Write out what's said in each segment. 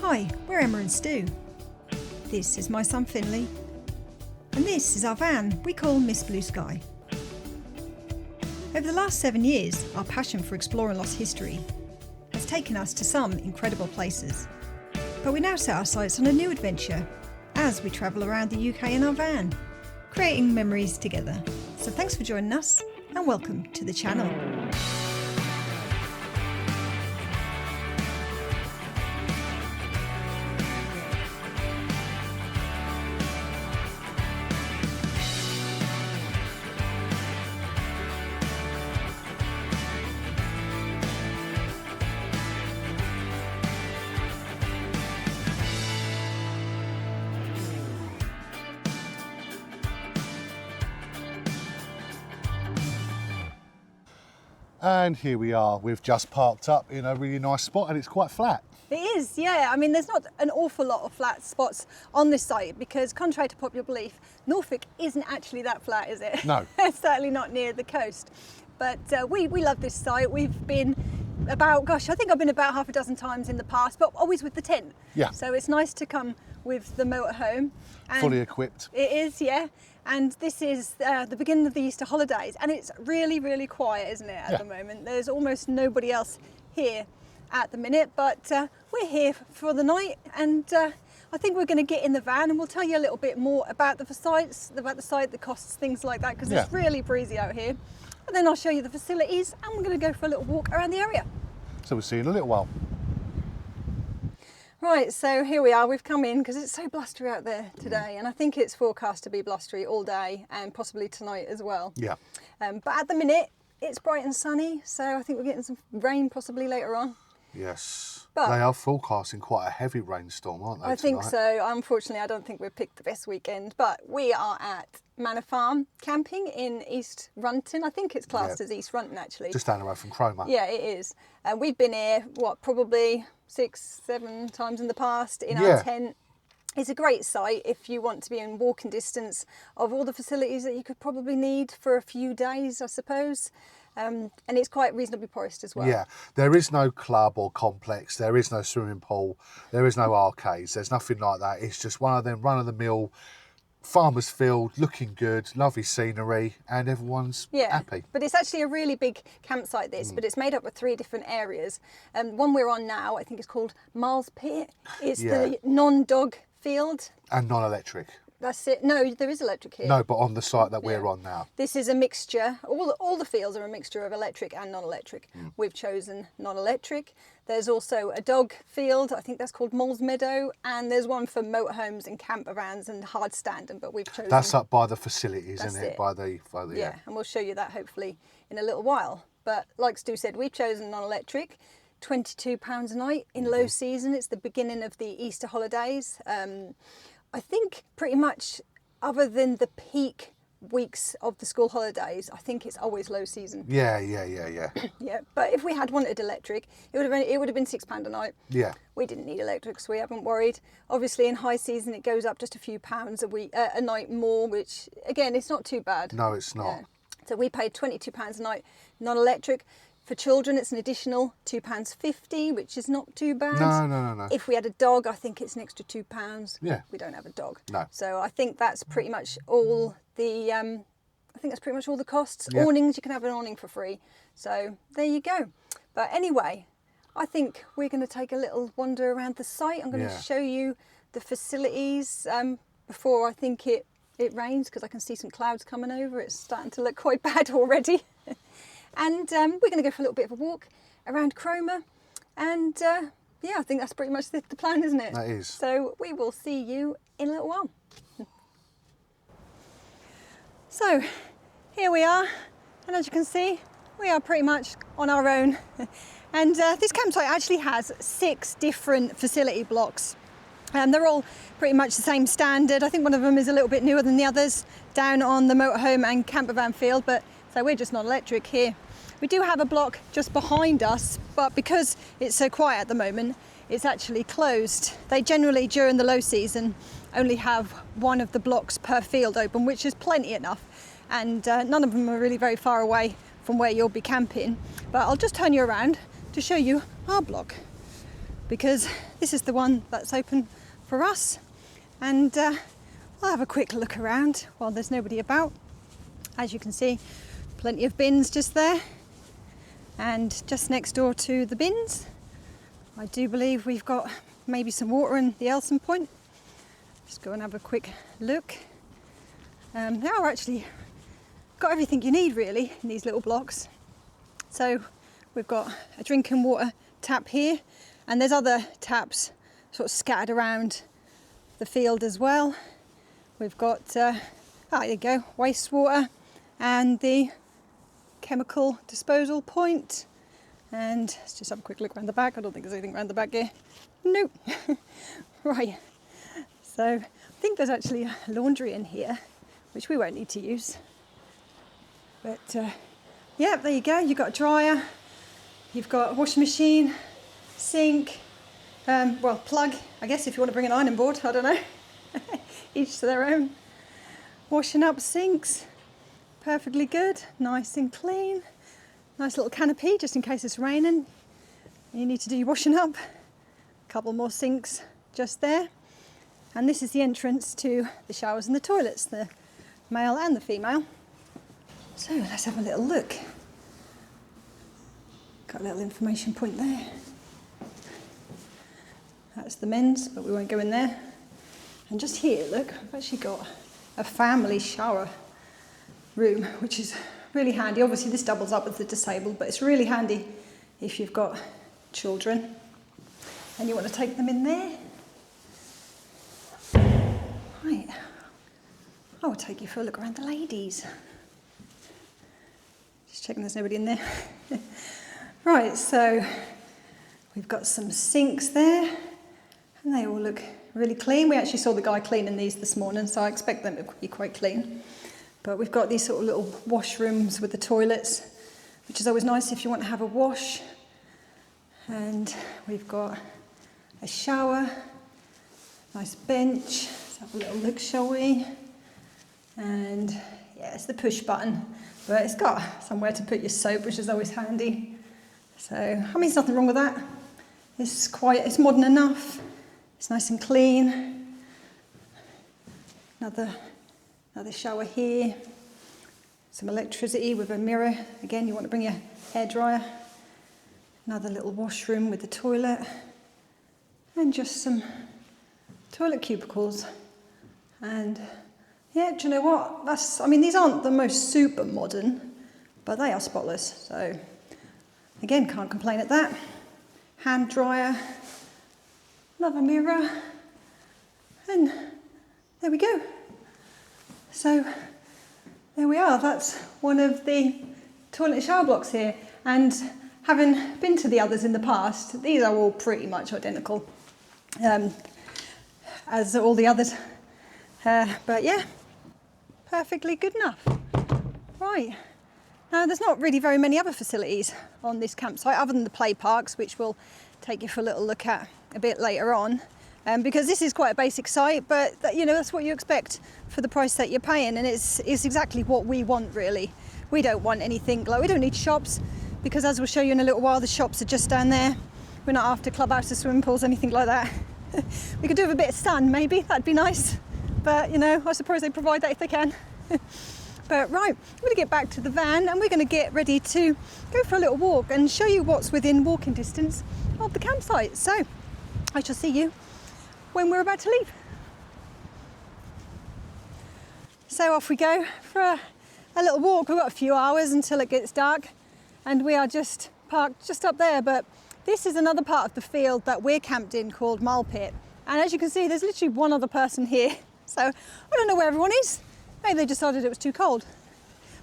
Hi, we're Emma and Stu. This is my son Finley, and this is our van we call Miss Blue Sky. Over the last 7 years, our passion for exploring lost history has taken us to some incredible places. But we now set our sights on a new adventure as we travel around the UK in our van, creating memories together. So thanks for joining us and welcome to the channel. And here we are, we've just parked up in a really nice spot and it's quite flat. It is, yeah. I mean, there's not an awful lot of flat spots on this site because, contrary to popular belief, Norfolk isn't actually that flat, is it? No. It's certainly not near the coast. But we love this site. We've been about, I think I've been about half a dozen times in the past, but always with the tent. Yeah. So it's nice to come with the motorhome. Fully equipped. It is, yeah. And this is the beginning of the Easter holidays, and it's really, really quiet, isn't it, at the moment? There's almost nobody else here at the minute, but we're here for the night, and I think we're going to get in the van and we'll tell you a little bit more about the site, the costs, things like that, because it's really breezy out here. And then I'll show you the facilities, and we're going to go for a little walk around the area. So we'll see you in a little while. Right, so here we are. We've come in because it's so blustery out there today, and I think it's forecast to be blustery all day and possibly tonight as well. Yeah. But at the minute, it's bright and sunny, so I think we're getting some rain possibly later on. Yes. But they are forecasting quite a heavy rainstorm, aren't they? I think tonight? so. Unfortunately, I don't think we've picked the best weekend, but we are at Manor Farm Camping in East Runton. I think it's classed as East Runton, actually. Just down the road from Cromer. Yeah, it is. We've been here, probably 6-7 times in the past in our tent. It's a great site if you want to be in walking distance of all the facilities that you could probably need for a few days, I suppose. And it's quite reasonably priced as well. Yeah, there is no club or complex, there is no swimming pool, there is no arcades, there's nothing like that. It's just one of them run-of-the-mill farmer's field, looking good, lovely scenery, and everyone's happy. But it's actually a really big campsite, this, but it's made up of 3 different areas. One we're on now, I think it's called Miles Pit. It's the non-dog field. And non-electric. That's it. No, there is electric here. No, but on the site that we're on now. This is a mixture. All the fields are a mixture of electric and non-electric. We've chosen non-electric. There's also a dog field. I think that's called Moles Meadow. And there's one for motorhomes and camper vans and hard standing, but we've chosen... That's up by the facilities, That's isn't it? it. By the Yeah, and we'll show you that hopefully in a little while. But like Stu said, we've chosen non-electric. £22 a night in low season. It's the beginning of the Easter holidays. I think pretty much, other than the peak weeks of the school holidays, I think it's always low season. Yeah. Yeah, but if we had wanted electric, it would have been £6 a night. Yeah. We didn't need electric, so we haven't worried. Obviously, in high season, it goes up just a few pounds a night more, which again, it's not too bad. No, it's not. Yeah. So we paid £22 a night non-electric. For children, it's an additional £2.50, which is not too bad. No. If we had a dog, I think it's an extra £2. Yeah. We don't have a dog. No. So I think that's pretty much all the. Costs. Yeah. Awnings, you can have an awning for free. So there you go. But anyway, I think we're going to take a little wander around the site. I'm going to show you the facilities before I think it rains, because I can see some clouds coming over. It's starting to look quite bad already. And we're going to go for a little bit of a walk around Cromer. And I think that's pretty much the plan, isn't it? That is. So we will see you in a little while. So here we are. And as you can see, we are pretty much on our own. And this campsite actually has 6 different facility blocks. They're all pretty much the same standard. I think one of them is a little bit newer than the others down on the motorhome and camper van field, but so we're just not electric here. We do have a block just behind us, but because it's so quiet at the moment, it's actually closed. They generally, during the low season, only have one of the blocks per field open, which is plenty enough. And none of them are really very far away from where you'll be camping. But I'll just turn you around to show you our block. because this is the one that's open for us. And I'll have a quick look around while there's nobody about. As you can see, plenty of bins just there. And just next door to the bins, I do believe we've got maybe some water in the Elson point. Just go and have a quick look. They are actually got everything you need really in these little blocks. So we've got a drinking water tap here, and there's other taps sort of scattered around the field as well. We've got, there you go, wastewater and the chemical disposal point. And let's just have a quick look around the back. I don't think there's anything around the back here. Nope. Right. So I think there's actually a laundry in here, which we won't need to use. But yeah, there you go. You've got a dryer, you've got a washing machine, sink, well, plug, I guess, if you want to bring an ironing board, I don't know. Each to their own. Washing up sinks, perfectly good, nice and clean. Nice little canopy just in case it's raining. You need to do your washing up. A couple more sinks just there. And this is the entrance to the showers and the toilets, the male and the female. So let's have a little look. Got a little information point there. That's the men's, but we won't go in there. And just here, look, I've actually got a family shower room, which is really handy. Obviously this doubles up with the disabled, but it's really handy if you've got children and you want to take them in there. Right, I will take you for a look around the ladies. Just checking there's nobody in there. Right, so we've got some sinks there and they all look really clean. We actually saw the guy cleaning these this morning, so I expect them to be quite clean. But we've got these sort of little washrooms with the toilets, which is always nice if you want to have a wash. And we've got a shower, nice bench. Let's have a little look, shall we? And yeah, it's the push button, but it's got somewhere to put your soap, which is always handy. So, I mean, there's nothing wrong with that. It's modern enough. It's nice and clean. Another shower here, some electricity with a mirror. Again, you want to bring your hairdryer. Another little washroom with the toilet. And just some toilet cubicles. And yeah, do you know what? These aren't the most super modern, but they are spotless. So again, can't complain at that. Hand dryer, another mirror, and there we go. So there we are, that's one of the toilet and shower blocks here. And having been to the others in the past, these are all pretty much identical as all the others. But yeah, perfectly good enough. Right, now there's not really very many other facilities on this campsite other than the play parks, which we'll take you for a little look at a bit later on. Because this is quite a basic site, but you know, that's what you expect for the price that you're paying, and it's exactly what we want really. We don't want anything like, we don't need shops, because as we'll show you in a little while, the shops are just down there. We're not after clubhouses, swimming pools, anything like that. We could do with a bit of sun maybe, that'd be nice, but you know, I suppose they provide that if they can. But right, we're going to get back to the van and we're going to get ready to go for a little walk and show you what's within walking distance of the campsite. So I shall see you when we're about to leave. So off we go for a little walk. We've got a few hours until it gets dark, and we are just parked just up there, but this is another part of the field that we're camped in called Mile Pit. And as you can see, there's literally one other person here. So I don't know where everyone is. Maybe they decided it was too cold.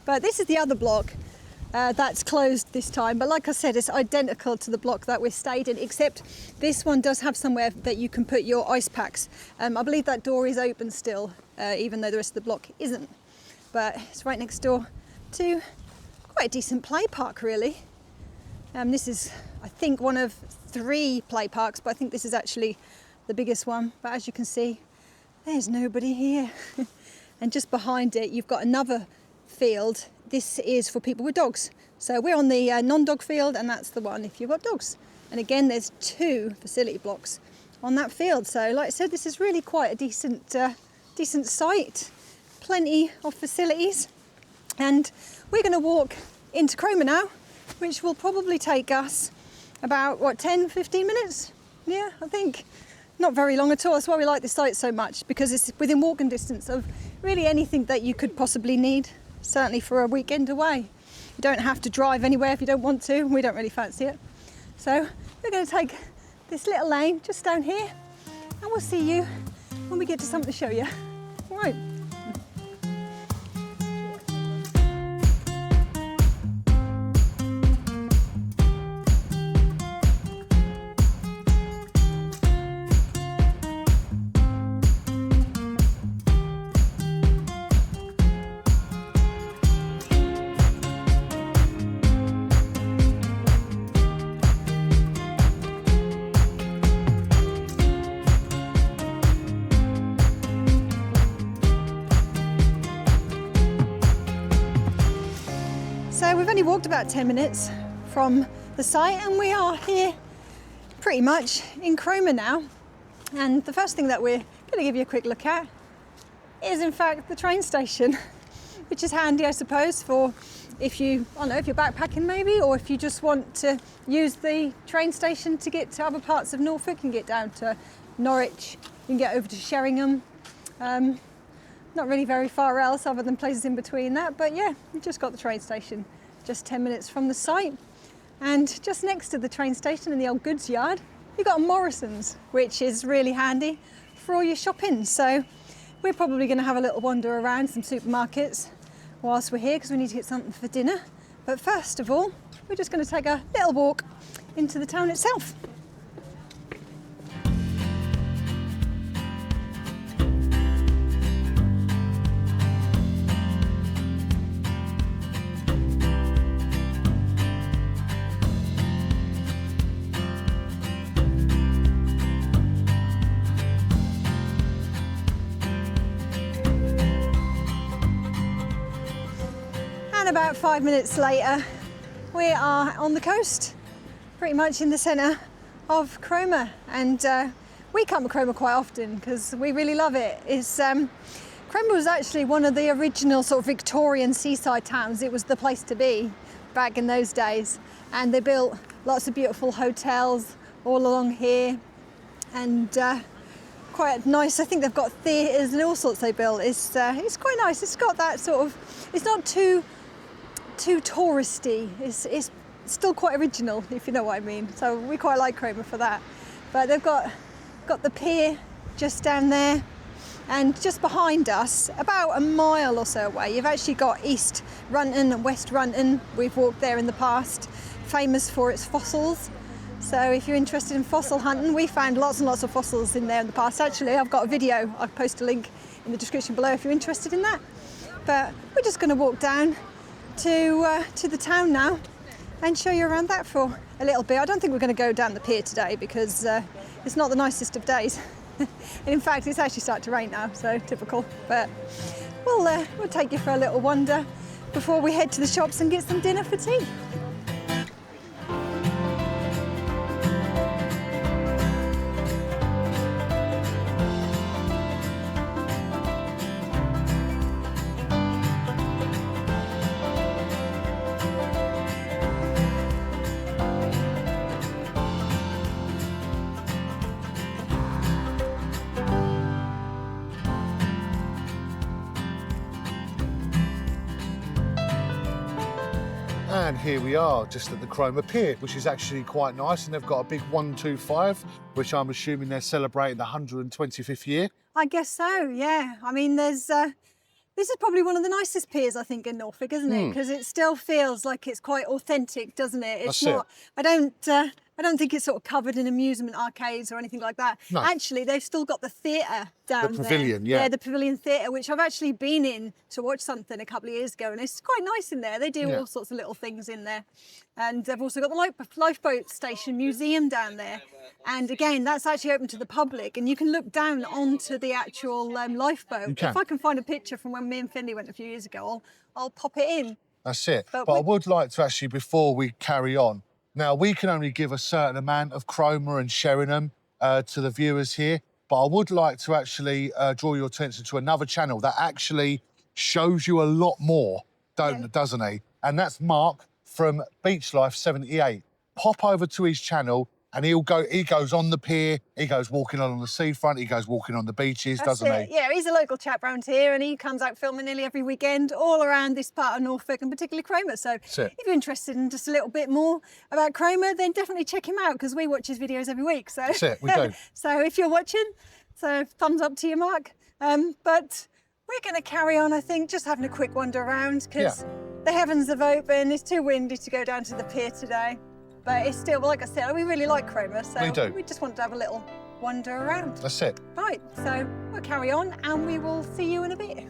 But this is the other block that's closed this time. But like I said, it's identical to the block that we stayed in, except this one does have somewhere that you can put your ice packs. I believe that door is open still, even though the rest of the block isn't. But it's right next door to quite a decent play park, really. This is, I think, one of 3 play parks, but I think this is actually the biggest one. But as you can see, there's nobody here. And just behind it, you've got another field. This is for people with dogs. So we're on the non-dog field, and that's the one if you've got dogs. And again, there's 2 facility blocks on that field. So like I said, this is really quite a decent site. Plenty of facilities. And we're going to walk into Cromer now, which will probably take us about, what, 10, 15 minutes? Yeah, I think. Not very long at all. That's why we like this site so much, because it's within walking distance of really anything that you could possibly need, certainly for a weekend away. You don't have to drive anywhere if you don't want to. We don't really fancy it. So we're going to take this little lane just down here, and we'll see you when we get to something to show you. All right. So we've only walked about 10 minutes from the site, and we are here pretty much in Cromer now. And the first thing that we're going to give you a quick look at is in fact the train station, which is handy, I suppose, for if you, I don't know, if you're backpacking maybe, or if you just want to use the train station to get to other parts of Norfolk. You can get down to Norwich, you can get over to Sheringham. Not really very far else other than places in between that, but yeah, we've just got the train station just 10 minutes from the site. And just next to the train station in the old goods yard, you've got a Morrison's, which is really handy for all your shopping. So we're probably going to have a little wander around some supermarkets whilst we're here, because we need to get something for dinner. But first of all, we're just going to take a little walk into the town itself. About 5 minutes later, we are on the coast, pretty much in the centre of Cromer, and we come to Cromer quite often because we really love it. Cromer was actually one of the original sort of Victorian seaside towns. It was the place to be back in those days, and they built lots of beautiful hotels all along here, and quite nice. I think they've got theatres and all sorts they built. It's quite nice. It's got that sort of, it's not too touristy. It's still quite original, if you know what I mean. So we quite like Cromer for that. But they've got the pier just down there, and just behind us, about a mile or so away, you've actually got East Runton and West Runton. We've walked there in the past, famous for its fossils. So if you're interested in fossil hunting, we found lots and lots of fossils in there in the past. Actually, I've got a video. I'll post a link in the description below if you're interested in that. But we're just going to walk down to the town now and show you around that for a little bit. I don't think we're going to go down the pier today because it's not the nicest of days. And in fact, it's actually starting to rain now, so typical. But we'll take you for a little wander before we head to the shops and get some dinner for tea. And here we are, just at the Cromer Pier, which is actually quite nice. And they've got a big 125, which I'm assuming they're celebrating the 125th year. I guess so, yeah. I mean, this is probably one of the nicest piers, I think, in Norfolk, isn't it? Because it still feels like it's quite authentic, doesn't it? It's not. I don't think it's sort of covered in amusement arcades or anything like that. No. Actually, they've still got the theatre down there. The pavilion, yeah. Yeah, the Pavilion Theatre, which I've actually been in to watch something a couple of years ago, and it's quite nice in there. They do all sorts of little things in there. And they've also got the lifeboat station museum down there. And again, that's actually open to the public, and you can look down onto the actual lifeboat. If I can find a picture from when me and Finley went a few years ago, I'll pop it in. That's it. But I would like to actually, before we carry on, Now, we can only give a certain amount of Cromer and Sheringham to the viewers here, but I would like to actually draw your attention to another channel that actually shows you a lot more, doesn't he? And that's Mark from Beach Life 78. Pop over to his channel and he goes on the pier, he goes walking along the seafront, he goes walking on the beaches, doesn't he? Yeah, he's a local chap round here and he comes out filming nearly every weekend all around this part of Norfolk and particularly Cromer. So if you're interested in just a little bit more about Cromer, then definitely check him out because we watch his videos every week. So that's it, we do. So if you're watching, so thumbs up to you, Mark. But we're going to carry on, I think, just having a quick wander around because the heavens have opened. It's too windy to go down to the pier today. But it's still, like I said, we really like Cromer, so we just want to have a little wander around. That's it. Right, so we'll carry on and we will see you in a bit.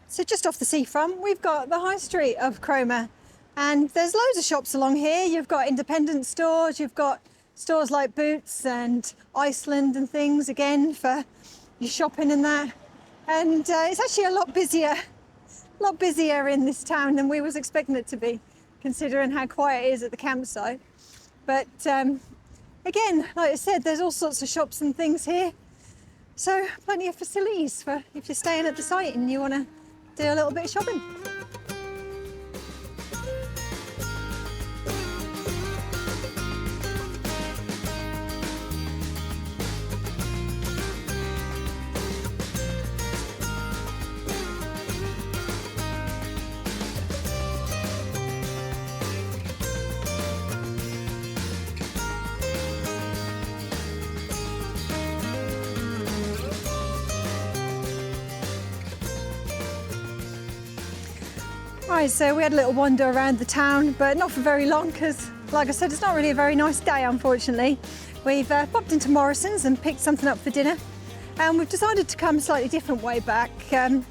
So just off the seafront, we've got the high street of Cromer and there's loads of shops along here. You've got independent stores, you've got stores like Boots and Iceland and things, again, for your shopping and that. And it's actually a lot busier in this town than we was expecting it to be, considering how quiet it is at the campsite. But again, like I said, there's all sorts of shops and things here. So plenty of facilities for if you're staying at the site and you want to do a little bit of shopping. Right, so we had a little wander around the town, but not for very long because, like I said, it's not really a very nice day, unfortunately. We've popped into Morrison's and picked something up for dinner, and we've decided to come a slightly different way back in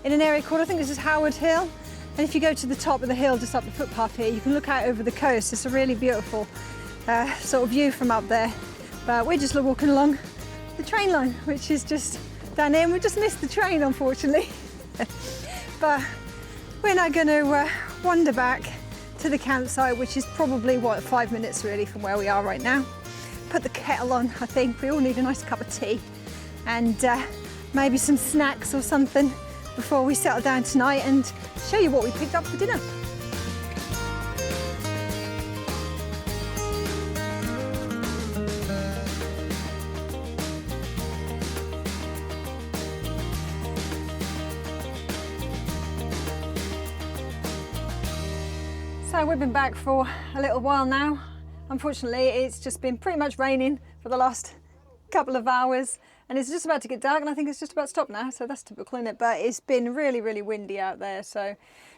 an area called, I think this is Howard Hill. And if you go to the top of the hill, just up the footpath here, you can look out over the coast. It's a really beautiful sort of view from up there. But we're just walking along the train line, which is just down there, and we just missed the train, unfortunately. But we're now going to wander back to the campsite, which is probably, 5 minutes really from where we are right now. Put the kettle on, I think. We all need a nice cup of tea and maybe some snacks or something before we settle down tonight and show you what we picked up for dinner. So we've been back for a little while now. Unfortunately, it's just been pretty much raining for the last couple of hours and it's just about to get dark and I think it's just about to stop now, so that's typical, isn't it? But it's been really, really windy out there, so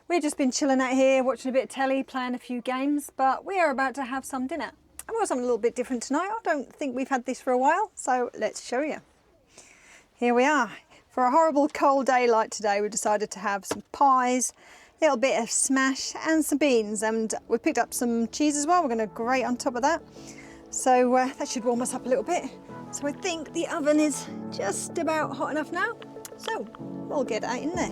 we've just been chilling out here, watching a bit of telly, playing a few games, but we are about to have some dinner. And we've got something a little bit different tonight. I don't think we've had this for a while, so let's show you. Here we are. For a horrible cold day like today, we decided to have some pies, a little bit of smash and some beans, and we picked up some cheese as well. We're going to grate on top of that, so that should warm us up a little bit. So I think the oven is just about hot enough now, so we'll get that in there.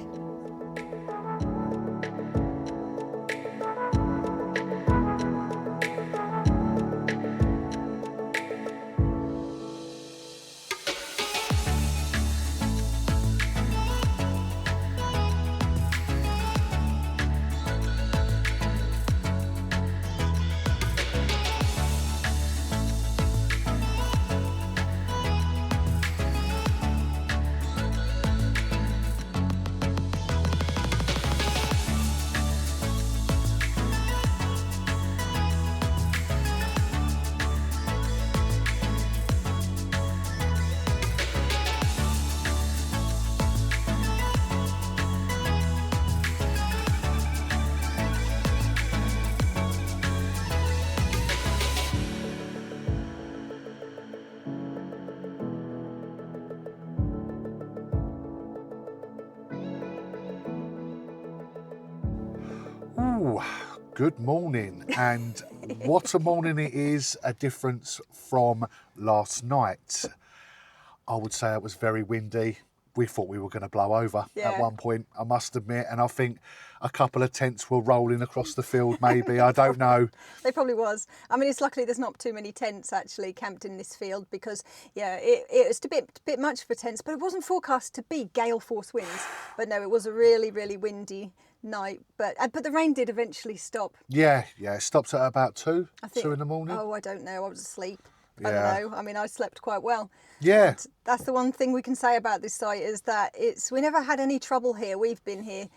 Ooh, good morning. And what a morning it is, a difference from last night. I would say it was very windy. We thought we were going to blow over at one point, I must admit. And I think a couple of tents were rolling across the field, maybe. I don't know. They probably was. I mean, it's luckily there's not too many tents actually camped in this field because, it was a bit much for tents, but it wasn't forecast to be gale force winds. But no, it was a really, really windy night. But the rain did eventually stop. Yeah, it stopped at about 2 in the morning. Oh, I don't know. I was asleep. I don't know. I mean, I slept quite well. Yeah. And that's the one thing we can say about this site is that we never had any trouble here. We've been here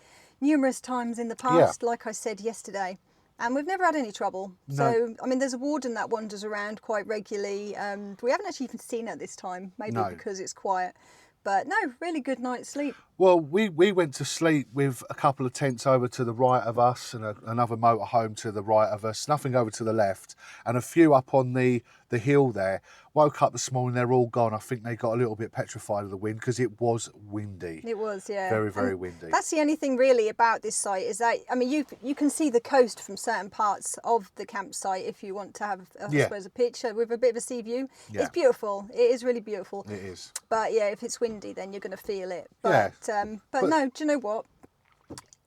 numerous times in the past, like I said yesterday, and we've never had any trouble. No. So, I mean, there's a warden that wanders around quite regularly. We haven't actually even seen her this time, maybe because it's quiet. But no, really good night's sleep. Well, we went to sleep with a couple of tents over to the right of us and another motorhome to the right of us, nothing over to the left, and a few up on the hill there. Woke up this morning, they're all gone. I think they got a little bit petrified of the wind because it was windy. It was, yeah. Very, very windy. That's the only thing really about this site is that, I mean, you can see the coast from certain parts of the campsite if you want to have, I suppose, a picture with a bit of a sea view. Yeah. It's beautiful. It is really beautiful. It is. But yeah, if it's windy, then you're going to feel it. But no, do you know what?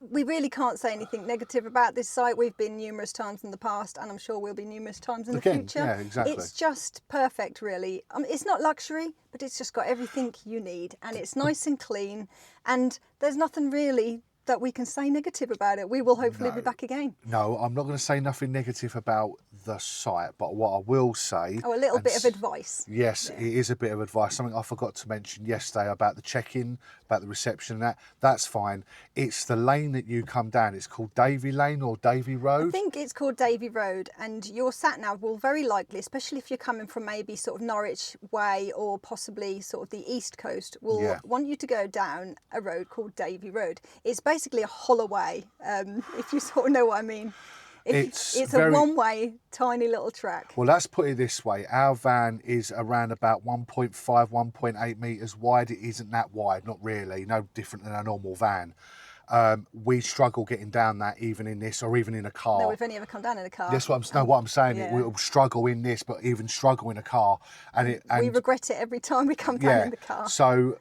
We really can't say anything negative about this site. We've been numerous times in the past, and I'm sure we'll be numerous times in the future. Yeah, exactly. It's just perfect, really. It's not luxury, but it's just got everything you need, and it's nice and clean, and there's nothing really that we can say negative about it. We will hopefully be back again. No, I'm not going to say nothing negative about the site, but what I will say... Oh, a little bit of advice. Yes, it is a bit of advice. Something I forgot to mention yesterday about the check-in, about the reception and that's fine. It's the lane that you come down. It's called Davy Lane or Davy Road. I think it's called Davy Road, and your sat-nav will very likely, especially if you're coming from maybe sort of Norwich way or possibly sort of the East Coast, will want you to go down a road called Davy Road. It's basically a hollow way, if you sort of know what I mean. It's a one-way, tiny little track. Well, let's put it this way. Our van is around about 1.5, 1.8 metres wide. It isn't that wide, not really, no different than a normal van. We struggle getting down that even in this or even in a car. No, we've only ever come down in a car. That's what I'm saying. Yeah. We'll struggle in this, but even struggle in a car. And we regret it every time we come down in the car. So...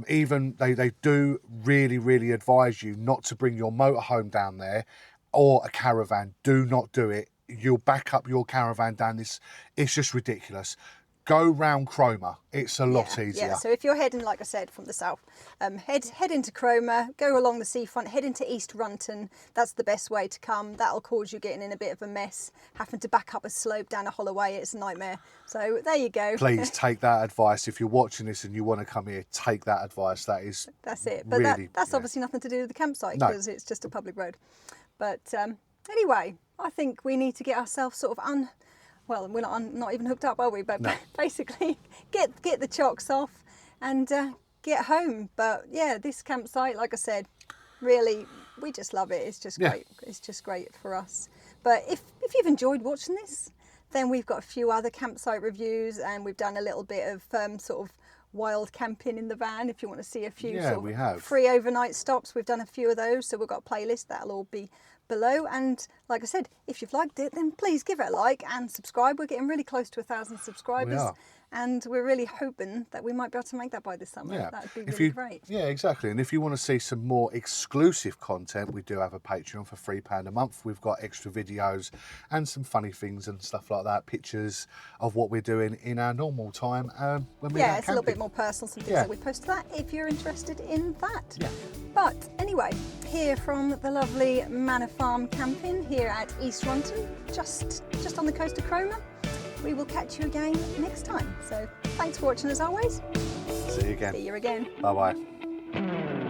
even they do really, really advise you not to bring your motorhome down there or a caravan. Do not do it. You'll back up your caravan down this. It's just ridiculous. Go round Cromer. It's a lot easier. Yeah, so if you're heading, like I said, from the south, head into Cromer, go along the seafront, head into East Runton. That's the best way to come. That'll cause you getting in a bit of a mess, having to back up a slope down a hollow way. It's a nightmare. So there you go. Please take that advice. If you're watching this and you want to come here, take that advice. That's it. But really, that's obviously nothing to do with the campsite because it's just a public road. But anyway, I think we need to get ourselves sort of well, we're not even hooked up, are we? But basically, get the chocks off and get home. But yeah, this campsite, like I said, really, we just love it. It's just great. It's just great for us. But if you've enjoyed watching this, then we've got a few other campsite reviews, and we've done a little bit of sort of wild camping in the van. If you want to see a few we have free overnight stops, we've done a few of those. So we've got a playlist that'll all be below, and like I said, if you've liked it, then please give it a like and subscribe. We're getting really close to 1,000 subscribers, and we're really hoping that we might be able to make that by this summer. That would be really great. Yeah, exactly. And if you want to see some more exclusive content, we do have a Patreon for £3 a month. We've got extra videos and some funny things and stuff like that, pictures of what we're doing in our normal time when we're it's a little bit more personal, some things that we post to that if you're interested in that. But anyway, here from the lovely Manor Farm Camping here at East Runton, just on the coast of Cromer. We will catch you again next time. So thanks for watching as always. See you again. See you again. Bye-bye.